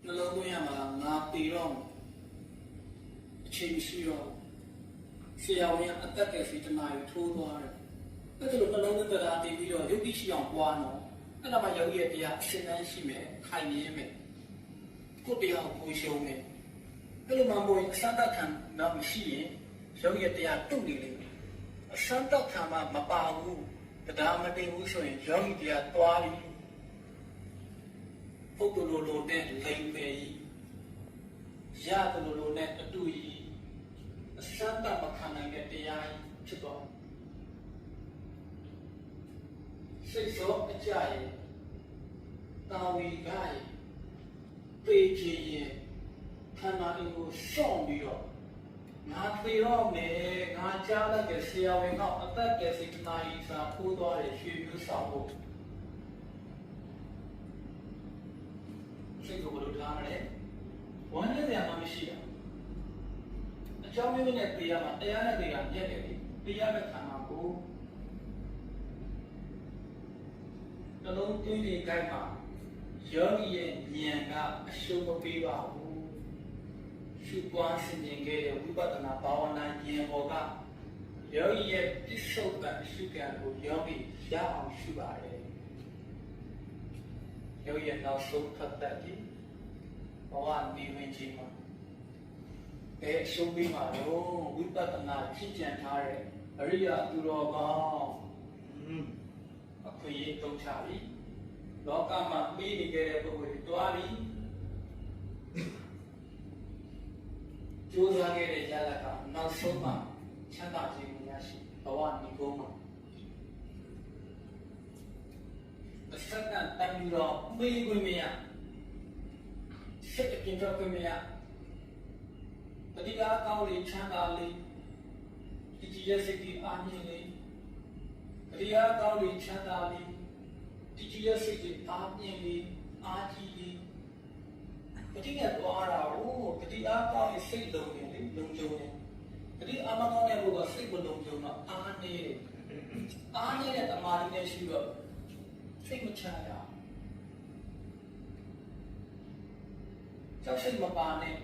နှလုံးသွင်းရမှာငါတည်တော့အချိန်ရှိတော့ဆရာဝန်ကအသက်ကယ်စီတနာယူထိုးသွားတယ်အဲ့ဒါလိုနှလုံးသွင်းတာတည်ပြီးတော့ယုတ်တိရှိအောင်ပွားတော့အဲ့ဒါမှယောဂီရဲ့တရားအစဉ်တန်းရှိမယ်ခိုင်မြဲမယ်ကိုတရားကိုရှုံးမယ်အဲ့လိုမှမဟုတ်ရင်အစတခံတော့မရှိရင်ယောဂီရဲ့တရားတုတ်နေလိမ့်မယ်အစတခံမှမပါဘူးတရားမတင်ဘူးဆိုရင်ယောဂီတရားသွားပြီပုဂ္ဂိုလ်လိုနဲ့လိမ်ပေကြီးရတယ်လိုနဲ့အတူကြီးအစတမခံနိုင်တဲ့တရားဖြစ်သွားစိတ်စောအကြရဲ့တာဝီကရဲ့ပေချင်ရဲ့ခန္ဓာကိုရှော့ပြီးတော့ငါပြေတော့မယ်ငါကြားလိုက်တဲ့ဆရာဝန်ကအသက်ကယ်စိတ်နာရီစာဖိုးသွားတဲ့ရွှေမျိုးဆောင်ဖို့စိတ်ကိုဘယ်လိုထားမလဲဝမ်းနဲ့တရားမှမရှိတာအကြောင်းမျိုးနဲ့တရားမှာတရားနဲ့တရားညက်တယ်တရားနဲ့ခန္ဓာကိုနှလုံးသွင်းတဲ့ကိုက်မှာယောဂီရဲ့ဉာဏ်ကအရှုံးမပေးပါဘူးရှုပွားဆင်ခြင်ခဲ့တဲ့ဝိပဿနာဘာဝနာဉာဏ်ပေါ်ကယောဂီရဲ့ပြစ္ဆုတ်ကအရှုခံကိုယောဂီရအောင်ရှုပါတယ်ယောဂီရဲ့နောက်ဆုံးဖတ်တတ်ပြီးဘဝနေဝင်ခြင်းမှာအရှုံးပြီးမှာတော့ဝိပဿနာဖြစ်ကြံထားတဲ့အရိယာသူတော်ကောင်းအခွင့်အရေးတုံးချပြီလောကမှာပြီးနေကြတဲ့ပုဂ္ဂိုလ်တွေတွားပြီးကြိုးစားခဲ့တဲ့ရလကနောက်ဆုံးမှာချမ်းသာခြင်းရရှိဘဝနိဂုံးမှာအစကတန်ပြီးတော့မေးခွင့်မရစိတ်အပြင်ထွက်ခွင့်မရပฏิကာကောင်းလေးချမ်းသာလေးဒီကြည်ရဲ့စိတ်ကြီးအာမြင်လေးပฏิကာကောင်းလေးချမ်းသာလေးဒီကြည်ရဲ့စိတ်ကြီးအာမြင်လေးအာကြီးလေးပฏิနဲ့သွားတာကိုပฏิအားကောင်းရဲ့စိတ်လုံးနေလေလုံခြုံနေပฏิအာမကောင်းတဲ့ဘုရားစိတ်မလုံခြုံတော့အားနေတဲ့တမာရီနဲ့ရှိတော့စိတ်မချရကြောက်စိတ်မပါနဲ့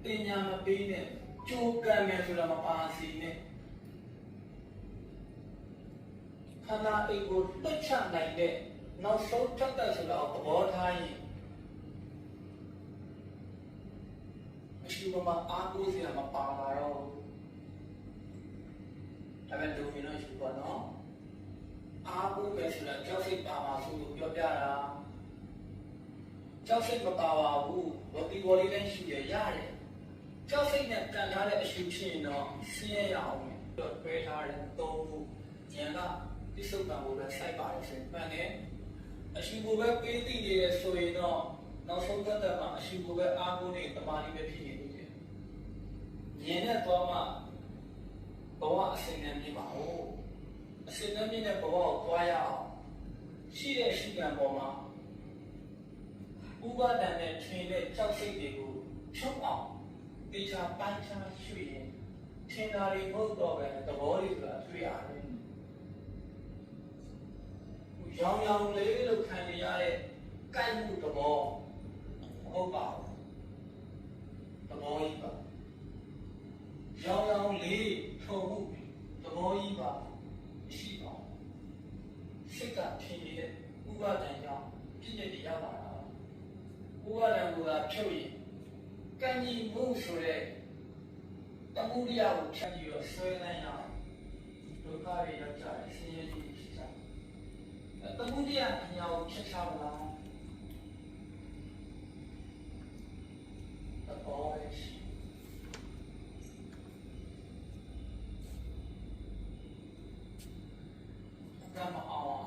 ပညာမပေးနဲ့ကြိုးကံမယ်ဆိုတာမပါစီနဲ့ခန္ဓာအိမ်ကိုတွတ်ချနိုင်တဲ့နောက်ဆုံးထပ်တဲ့ဆိုတာကိုသဘောထားရင်မရှိဘမအားကိုးစရာမပါလာတော့ဒါပေမဲ့လူမျိုးတော့ရှိပါတော့အားကိုးမယ်ဆိုတာကြောက်စိတ်ပါမှာဆိုလို့ပြောပြတာကြောက်စိတ်မပါပါဘူးဘောဒီဘော်လေးလည်းရှိရရတယ်ကြောက်စိတ်နဲ့ကန်ထားတဲ့အရှုဖြစ်ရင်တော့ဆင်းရဲရအောင်တော့တွဲထားတဲ့သုံးခုဉာဏ်ကပြစ္ဆုတ်ကံကိုပဲစိုက်ပါတယ်ဆိုရင်မှန်တယ်အရှုကိုပဲပေးသိနေတယ်ဆိုရင်တော့နောက်ဆုံးသက်သက်မှာအရှုကိုပဲအားကိုးနေတမာတိပဲဖြစ်နေတယ်ဉာဏ်နဲ့သွားမှဘဝအစဉ်နဲ့မြင်ပါဦးအစဉ်နဲ့မြင်တဲ့ဘဝကိုသွားရအောင်ရှိတဲ့ရှိကံပေါ်မှာဥပါဒဏ်နဲ့ထင်တဲ့ကြောက်စိတ်တွေကိုချုပ်အောင်တေချာပိုင်းခြားရွှေ့ရင်ထင်တာတွေမဟုတ်တော့ပဲသဘောတွေဆိုတာတွေ့ရတယ်။ရောင်ရောင်လေးလို့ခံရတဲ့ကိုက်မှုသဘောမဟုတ်ပါဘူး။သဘောကြီးပါ။ရောင်ရောင်လေးထုံမှုသဘောကြီးပါရှိပါဘူး။စိတ်ကထင်နေတဲ့ဥပါဒဏ်ကြောင့်ပြည့်ညက်တရားပါတာ။ဥပါဒဏ်ကဖြုတ်ရင်ကံကြီးမှုဆိုတဲ့တမှုရိယကိုဖြတ်ပြီးတော့ဆွဲလန်းရအောင်ဒုက္ခတွေရောက်ကြတယ်ဆင်းရဲခြင်းဖြစ်ကြတယ်တမှုရိယအညာကိုဖြတ်ချပါလားသဘောပဲရှိကံမအောင်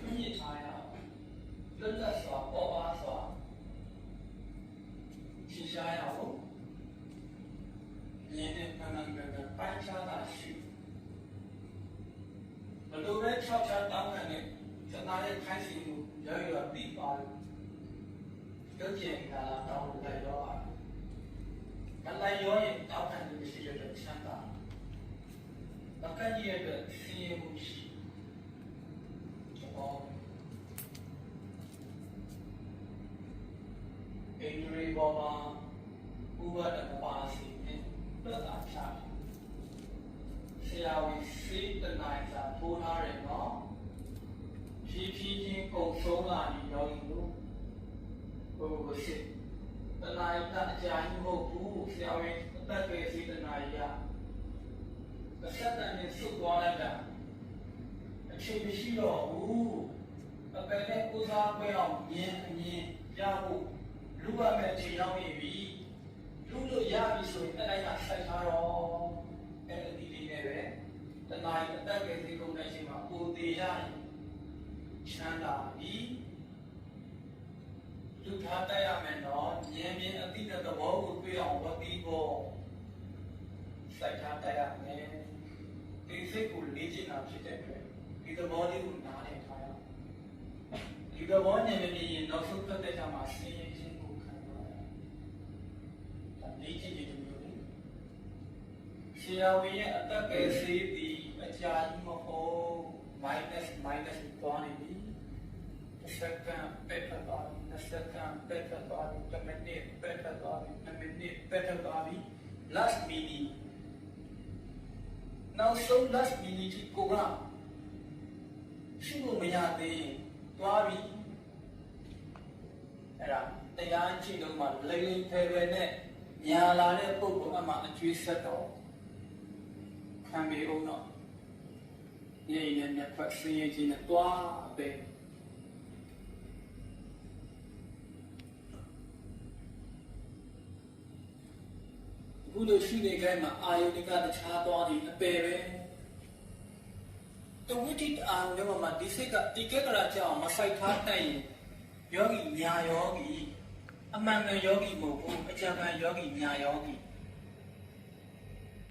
မြင့်ထားရလွတ်လပ်စွာပေါ်ပါစွာရှင်းရှားရအောင်ဉာဏ်နဲ့မှန်မှန်ကန်ကန်ပိုင်းခြားတာရှိဘလို့ပဲ၆ချတောင်းတဲ့စတားရဲ့ခိုင်းစီမှုရောရောပြီးပါလို့ကျင့်တာတောင်းလိုက်ရောမလိုက်ရောရင်တောင်းတဲ့ရှိရတဲ့ချမ်းသာတကယ်ကြီးရဲ့စီးမှုရှိ ပါဥပဒပါစီနဲ့သက်သာချဆရာဝန်စိတ်တနိုင်စာထိုးထားတယ်နော်ဖြည်းဖြည်းချင်းကုန်ဆုံးလာပြီးတော့လို့ဘုရားရှိတနိုင်ကအကြာကြီးမဟုတ်ဘူးဆရာဝန်အသက်ပဲစိတ်တနိုင်ရအဆက်တန်နဲ့ဆုတ်သွားလိုက်တာအချိန်မရှိတော့ဘူးအပယ်နဲ့ကိုးစားပွဲအောင်မြင်အမြင်ရဖို့လူရမဲ့ချိန်ရောက်နေပြီလူလို့ရပြီဆိုရင်အဲ့ဒါကဆက်ထားတော့အဲ့ဒီလေးနဲ့ပဲတနိုင်အသက်ပဲစိတ်ကုန်တဲ့အချိန်မှာကိုသေးရတယ်ချမ်းသာပြီလူထားတတ်ရမယ်နော်ဉာဏ်မြင်အသိတဲ့သဘောကိုတွေ့အောင်ဝတ်ပြီးဖို့စိုက်ထားတတ်ရမယ်ဒီစိတ်ကိုလေ့ကျင့်တာဖြစ်တဲ့အတွက်ဒီသဘောလေးကိုနားလည်ထားရအောင်ဒီသဘောဉာဏ်မြင်ရင်နောက်ဆုံးသက်တဲ့ကြမှာဆင်းရဲခြင်းကိုခံရတာဒါလေ့ကျင့်ခြင်းမျိုးလေဆရာဝန်ရဲ့အတက်ကယ်ဆေးသည်အကြာကြီးမဟုတ် minus သွားနေပြီsecond better body the second better body the minute better body the minute better body last minute now so last minute ကိုကရှိလို့မရသေးသွားပြီအဲ့ဒါတရားကြည့်တော့မှလိမ့်လိမ့်ဖယ်ဖယ်နဲ့ညာလာတဲ့ပုဂ္ဂိုလ်အမှအကျွေးဆက်တော့ခံပြီးအောင်တော့ရည်ရည်နဲ့ဖတ်ဆင်းရဲခြင်းနဲ့တွားပဲဘုလိုရှိနေကြမှာအာယုန်ကတခြားသွားနေအပယ်ပဲတဝိတိအာယုန်မှာဒီစိတ်ကတိကကရာကြောင့်မဆိုင်ထားတဲ့ယောဂီညာယောဂီအမှန်ကန်ယောဂီမဟုတ်ဘူးအကြံဉာဏ်ယောဂီညာယောဂီ